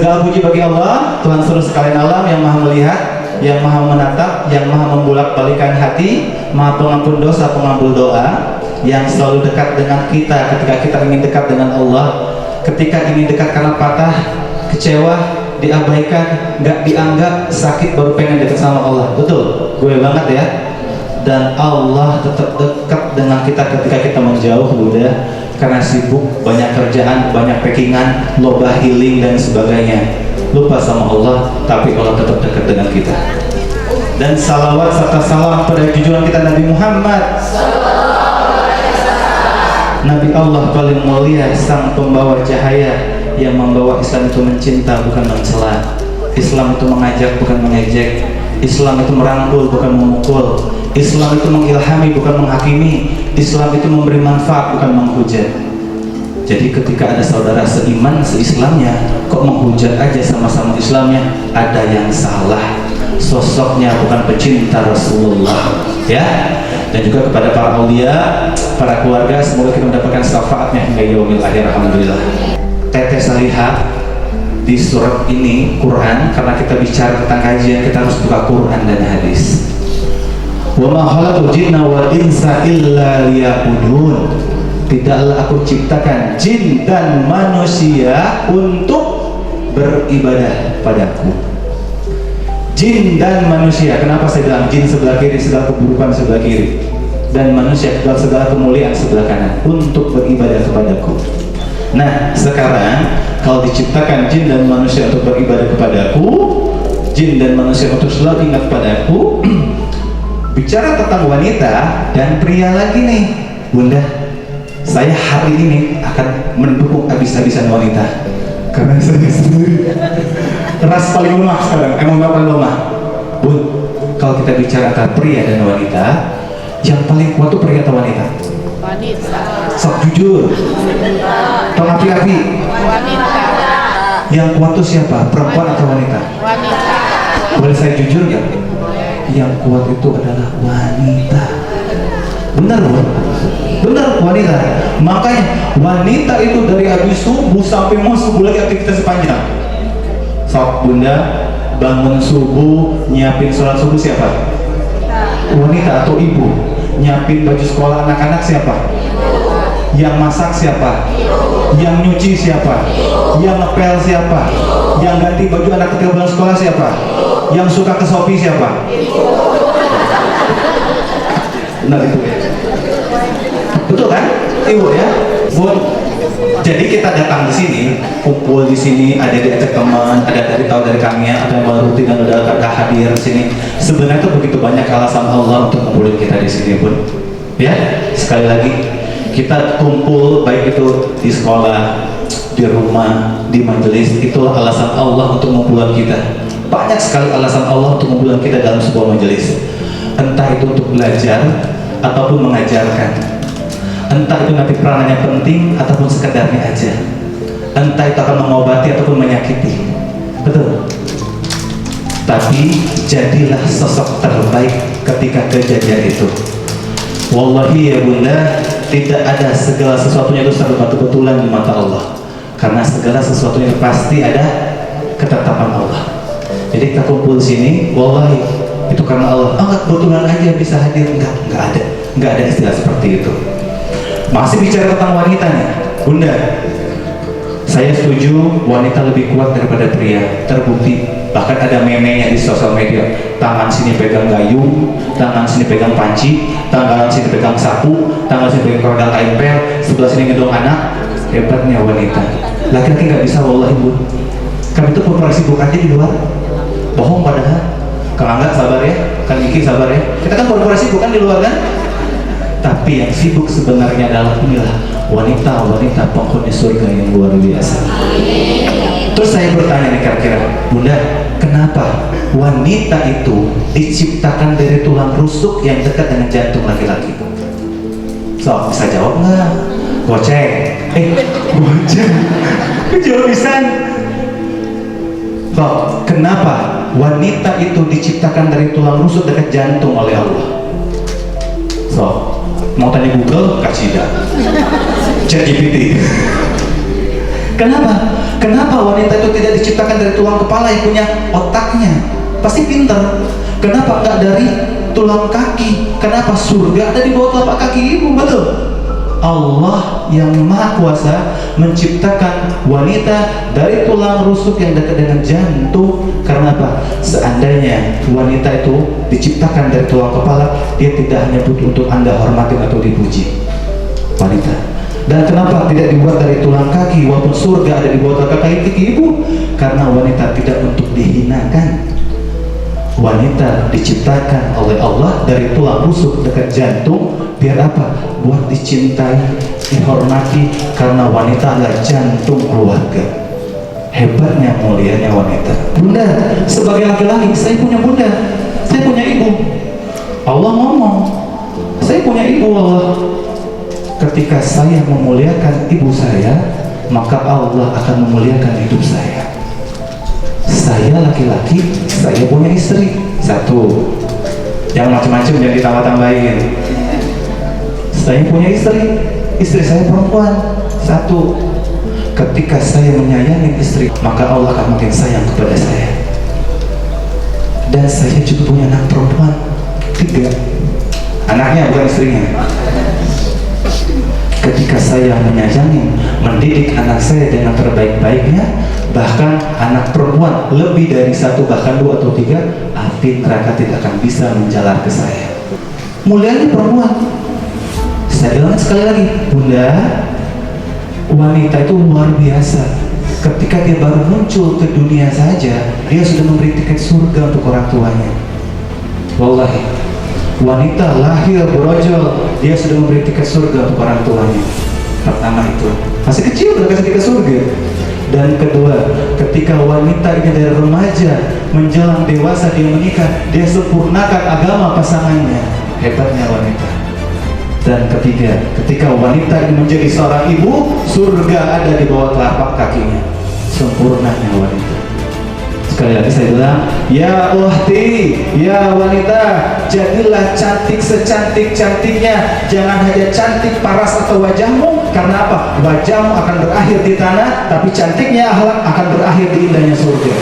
Segala puji bagi Allah, Tuhan seluruh sekalian alam yang maha melihat, yang maha menatap, yang maha membolak-balikan hati, maha pengampun dosa, pengampun doa, yang selalu dekat dengan kita ketika kita ingin dekat dengan Allah. Ketika ingin dekat karena patah, kecewa, diabaikan, nggak dianggap, sakit, baru pengen dekat sama Allah. Betul? Gue banget ya. Dan Allah tetap dekat dengan kita ketika kita menjauh, udah karena sibuk, banyak kerjaan, banyak packingan, loba healing dan sebagainya, lupa sama Allah, tapi Allah tetap dekat dengan kita. Dan salawat serta salam pada junjungan kita Nabi Muhammad, Nabi Allah paling mulia, sang pembawa cahaya, yang membawa Islam itu mencinta bukan mencela, Islam itu mengajak bukan mengejek, Islam itu merangkul bukan memukul, Islam itu mengilhami bukan menghakimi, Islam itu memberi manfaat bukan menghujat. Jadi ketika ada saudara seiman, seislamnya kok menghujat aja sama-sama Islamnya, ada yang salah. Sosoknya bukan pecinta Rasulullah, ya. Dan juga kepada para aulia, para keluarga, semoga kita mendapatkan syafaatnya hingga yaumil akhir. Alhamdulillah. Teteh Salihah di surat ini Quran, karena kita bicara tentang kajian, kita harus buka Quran dan hadis. Wa ma khalaqtul jinna wal insa illa liya'budun. Tidaklah aku ciptakan jin dan manusia untuk beribadah padaku. Jin dan manusia. Kenapa saya bilang jin sebelah kiri, segala keburukan sebelah kiri, dan manusia segala kemuliaan sebelah kanan, untuk beribadah kepadaku. Nah, sekarang kalau diciptakan jin dan manusia untuk beribadah kepadaku, jin dan manusia untuk selalu ingat padaku, bicara tentang wanita dan pria lagi nih, Bunda. Saya hari ini akan mendukung habis-habisan wanita, karena saya sendiri ras paling lemah sekarang, emang gak paling lemah. Bun, kalau kita bicara antara pria dan wanita, yang paling kuat tuh pria atau wanita? Wanita. Sok jujur, tong api-api. Wanita. Yang kuat tuh siapa? Perempuan atau wanita? Wanita. Boleh saya jujur ya? Yang kuat itu adalah wanita. Benar loh, benar, wanita. Makanya wanita itu dari habis subuh sampai mau subuh lagi aktivitas sepanjang. Sok Bunda, bangun subuh, nyiapin sholat subuh siapa? Wanita atau ibu. Nyiapin baju sekolah anak-anak siapa? Yang masak siapa? Yang nyuci siapa? Yang ngepel siapa? Yang ganti baju anak kecil pulang sekolah siapa? Yang suka ke Shopee siapa? Benar itu ya? Betul kan? Ibu ya? Bun. Jadi kita datang di sini, kumpul di sini, ada diajak teman, ada dari tahu dari kami, ada yang baru rutin dan udah gak hadir di sini. Sebenarnya itu begitu banyak alasan Allah untuk kumpulin kita di sini, Bun. Ya, sekali lagi kita kumpul baik itu di sekolah, di rumah, di majelis, itulah alasan Allah untuk mengumpulkan kita. Banyak sekali alasan Allah untuk mengumpulkan kita dalam sebuah majelis. Entah itu untuk belajar ataupun mengajarkan. Entah itu nanti peranannya penting ataupun sekedarnya aja. Entah itu akan mengobati ataupun menyakiti. Betul. Tapi jadilah sosok terbaik ketika kejadian itu. Wallahi ya Bunda, tidak ada segala sesuatunya itu serba kebetulan di mata Allah. Karena segala sesuatunya pasti ada ketetapan Allah. Jadi kita kumpul di sini, wallahi itu karena Allah. Enggak kebetulan aja bisa hadir, enggak ada istilah seperti itu. Masih bicara tentang wanita nih, Bunda. Saya setuju wanita lebih kuat daripada pria, terbukti. Bahkan ada meme-nya di sosial media. Tangan sini pegang gayung, tangan sini pegang panci, tangan sini pegang sapu, tangan sini pegang keranjang kain pel, sebelah sini ngedong anak. Hebatnya wanita. Laki-laki nggak bisa, wallahi Bu. Kami itu pura-pura sibuk aja di luar. Bohong padahal. Kang Angga sabar ya, Kang Iki sabar ya. Kita kan pura-pura sibuk kan di luar kan? Tapi yang sibuk sebenarnya adalah inilah wanita-wanita penghuni surga yang luar biasa. Terus saya bertanya nih kira-kira, Bunda, kenapa wanita itu diciptakan dari tulang rusuk yang dekat dengan jantung laki-laki? So, bisa jawab nggak? Goceng. Goceng. Jawab bisa. So, kenapa wanita itu diciptakan dari tulang rusuk dekat jantung oleh Allah? So, mau tanya Google, kasih dah. ChatGPT. Kenapa? Kenapa wanita itu tidak diciptakan dari tulang kepala yang punya otaknya? Pasti pinter. Kenapa enggak dari tulang kaki? Kenapa surga ada di bawah telapak kaki ibu? Betul. Allah yang Maha Kuasa menciptakan wanita dari tulang rusuk yang dekat dengan jantung. Karena apa? Seandainya wanita itu diciptakan dari tulang kepala, dia tidak hanya butuh untuk Anda hormati atau dipuji. Wanita. Dan kenapa tidak dibuat dari tulang kaki walaupun surga ada di bawah telapak kaki ibu? Karena wanita tidak untuk dihinakan. Wanita diciptakan oleh Allah dari tulang rusuk dekat jantung. Biar apa? Buat dicintai, dihormati, karena wanita adalah jantung keluarga. Hebatnya, mulianya wanita. Bunda, sebagai laki-laki, saya punya bunda, saya punya ibu. Allah ngomong, saya punya ibu. Allah, ketika saya memuliakan ibu saya, maka Allah akan memuliakan hidup saya. Saya laki-laki, saya punya istri. Satu, yang macam-macam yang ditambah-tambahin. Saya punya istri saya perempuan. Satu, ketika saya menyayangi istri, maka Allah akan makin sayang kepada saya. Dan saya juga punya anak perempuan 3, anaknya bukan istrinya. Ketika saya menyayangi, mendidik anak saya dengan terbaik-baiknya, bahkan anak perempuan lebih dari 1, bahkan 2 atau 3, api neraka tidak akan bisa menjalar ke saya. Mulianya perempuan. Saya bilang sekali lagi, bunda, wanita itu luar biasa. Ketika dia baru muncul ke dunia saja, dia sudah memberi tiket surga untuk orang tuanya. Wallahi, wanita lahir brojol, dia sudah memberi tiket surga untuk orang tuanya. Pertama itu, masih kecil udah kasih tiket surga. Dan kedua, ketika wanita ini dari remaja menjelang dewasa dia menikah, dia sempurnakan agama pasangannya. Hebatnya wanita. Dan ketiga, ketika wanita ini menjadi seorang ibu, surga ada di bawah telapak kakinya. Sempurnanya wanita. Sekali lagi saya bilang, ya ukhti, ya wanita, jadilah cantik secantik-cantiknya. Jangan hanya cantik paras atau wajahmu. Karena apa? Wajahmu akan berakhir di tanah, tapi cantiknya akhlak akan berakhir di indahnya surga.